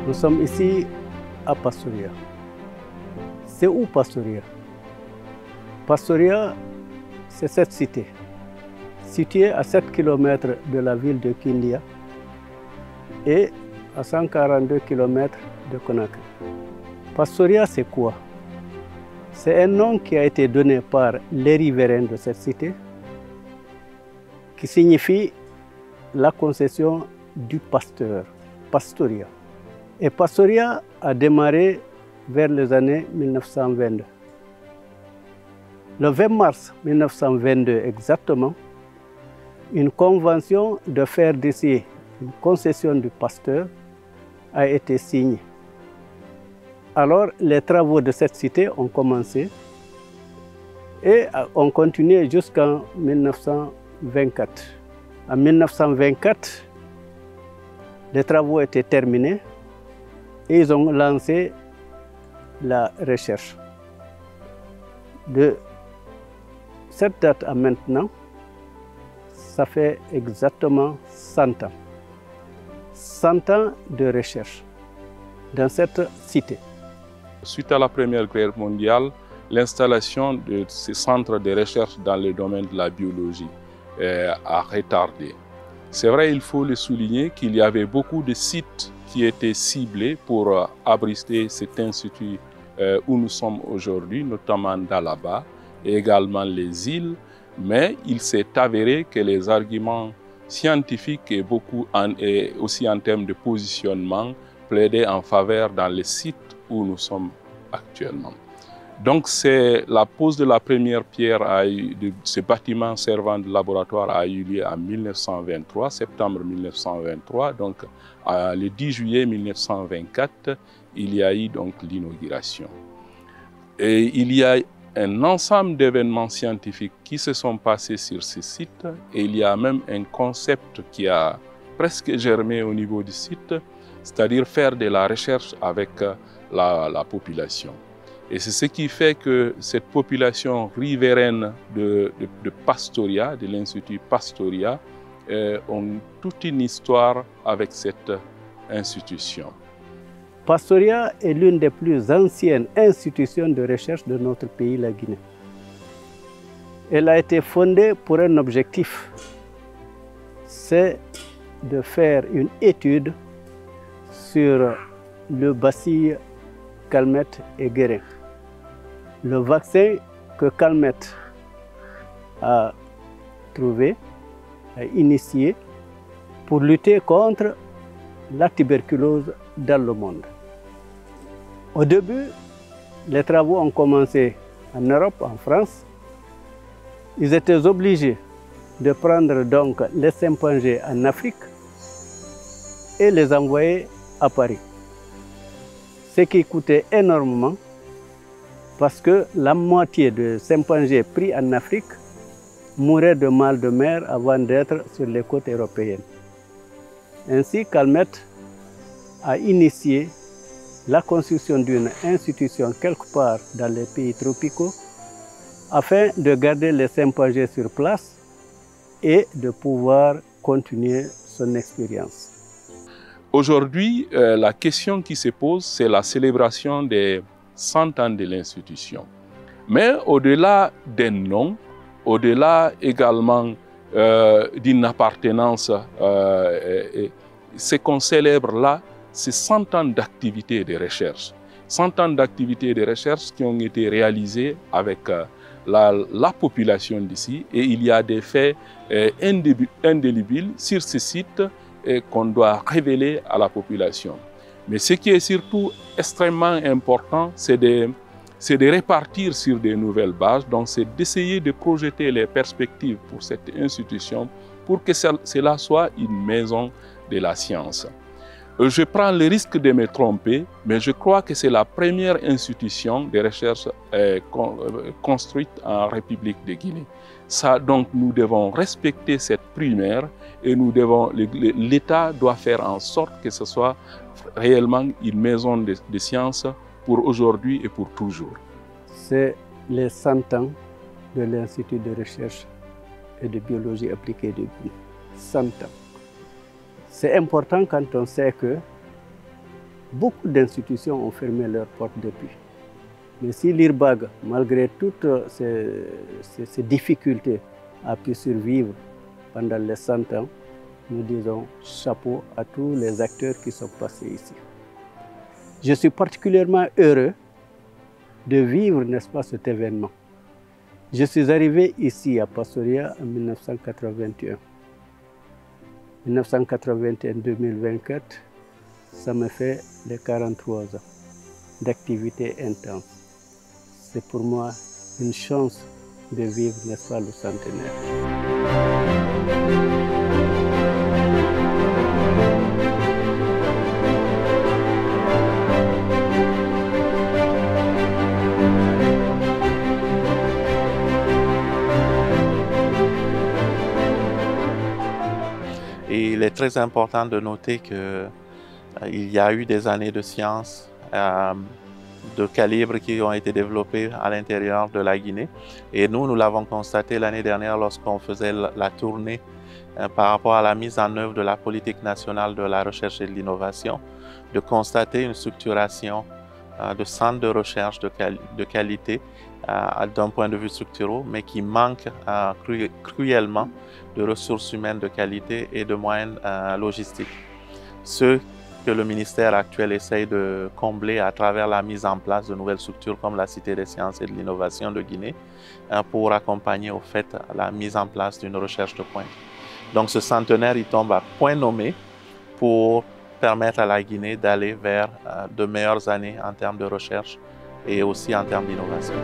Nous sommes ici à Pastoria. C'est où Pastoria? Pastoria, c'est cette cité, située à 7 km de la ville de Kindia et à 142 km de Conakry. Pastoria, c'est quoi? C'est un nom qui a été donné par les riverains de cette cité, qui signifie la concession du pasteur, Pastoria. Et Pastoria a démarré vers les années 1922. Le 20 mars 1922 exactement, une convention de faire d'ici une concession du pasteur a été signée. Alors les travaux de cette cité ont commencé et ont continué jusqu'en 1924. En 1924, les travaux étaient terminés et ils ont lancé la recherche. De cette date à maintenant, ça fait exactement 100 ans. 100 ans de recherche dans cette cité. Suite à la Première Guerre mondiale, l'installation de ces centres de recherche dans le domaine de la biologie a retardé. C'est vrai, il faut le souligner qu'il y avait beaucoup de sites qui étaient ciblés pour abriter cet institut où nous sommes aujourd'hui, notamment d'Alaba et également les îles, mais il s'est avéré que les arguments scientifiques et aussi en termes de positionnement plaidaient en faveur dans les sites où nous sommes actuellement. Donc la pose de la première pierre de ce bâtiment servant de laboratoire a eu lieu en 1923, septembre 1923. Donc le 10 juillet 1924, il y a eu donc l'inauguration. Et il y a un ensemble d'événements scientifiques qui se sont passés sur ce site et il y a même un concept qui a presque germé au niveau du site, c'est-à-dire faire de la recherche avec la population. Et c'est ce qui fait que cette population riveraine de Pastoria, de l'Institut Pastoria, ont toute une histoire avec cette institution. Pastoria est l'une des plus anciennes institutions de recherche de notre pays, la Guinée. Elle a été fondée pour un objectif, c'est de faire une étude sur le bacille Calmette et Guérin. Le vaccin que Calmette a trouvé, a initié pour lutter contre la tuberculose dans le monde. Au début, les travaux ont commencé en Europe, en France. Ils étaient obligés de prendre donc les chimpanzés en Afrique et les envoyer à Paris. Ce qui coûtait énormément parce que la moitié des chimpanzés pris en Afrique mouraient de mal de mer avant d'être sur les côtes européennes. Ainsi, Calmette a initié la construction d'une institution quelque part dans les pays tropicaux afin de garder les chimpanzés sur place et de pouvoir continuer son expérience. Aujourd'hui, la question qui se pose, c'est la célébration des 100 ans de l'institution. Mais au-delà d'un nom, au-delà également d'une appartenance, ce qu'on célèbre là, c'est 100 ans d'activités de recherche. 100 ans d'activités de recherche qui ont été réalisées avec la population d'ici. Et il y a des faits indélébiles sur ce site qu'on doit révéler à la population. Mais ce qui est surtout extrêmement important, c'est de répartir sur de nouvelles bases. Donc c'est d'essayer de projeter les perspectives pour cette institution pour que cela soit une maison de la science. Je prends le risque de me tromper, mais je crois que c'est la première institution de recherche construite en République de Guinée. Ça, donc, nous devons respecter cette primaire et l'État doit faire en sorte que ce soit réellement une maison de science pour aujourd'hui et pour toujours. C'est les 100 ans de l'Institut de recherche et de biologie appliquée de Guinée. 100 ans. C'est important quand on sait que beaucoup d'institutions ont fermé leurs portes depuis. Mais si l'IRBAG, malgré toutes ces difficultés, a pu survivre pendant les 100 ans, nous disons chapeau à tous les acteurs qui sont passés ici. Je suis particulièrement heureux de vivre, n'est-ce pas, cet événement. Je suis arrivé ici à Pastoria en 1981. 1981-2024, ça me fait les 43 ans d'activité intense. C'est pour moi une chance de vivre, n'est-ce pas, le centenaire. Et il est très important de noter qu'il y a eu des années de science de calibre qui ont été développées à l'intérieur de la Guinée. Et nous l'avons constaté l'année dernière lorsqu'on faisait la tournée par rapport à la mise en œuvre de la politique nationale de la recherche et de l'innovation, de constater une structuration de centres de recherche de qualité d'un point de vue structurel, mais qui manque cruellement de ressources humaines de qualité et de moyens logistiques. Ce que le ministère actuel essaye de combler à travers la mise en place de nouvelles structures comme la Cité des sciences et de l'innovation de Guinée pour accompagner au fait la mise en place d'une recherche de pointe. Donc ce centenaire, il tombe à point nommé pour permettre à la Guinée d'aller vers de meilleures années en termes de recherche et aussi en termes d'innovation.